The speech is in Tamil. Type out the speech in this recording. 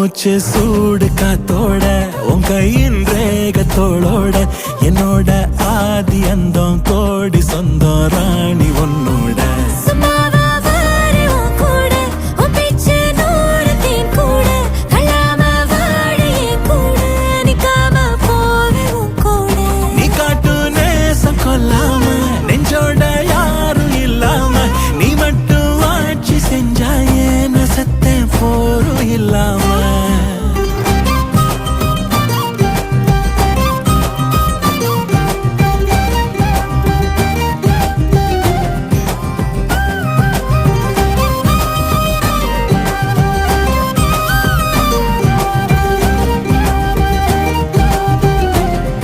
மூச்சு சூடு காத்தோட உன் கையின் ரேகத்தோளோட என்னோட ஆதி அந்தம் கோடி சொந்தம் ராணி ஒன்னும்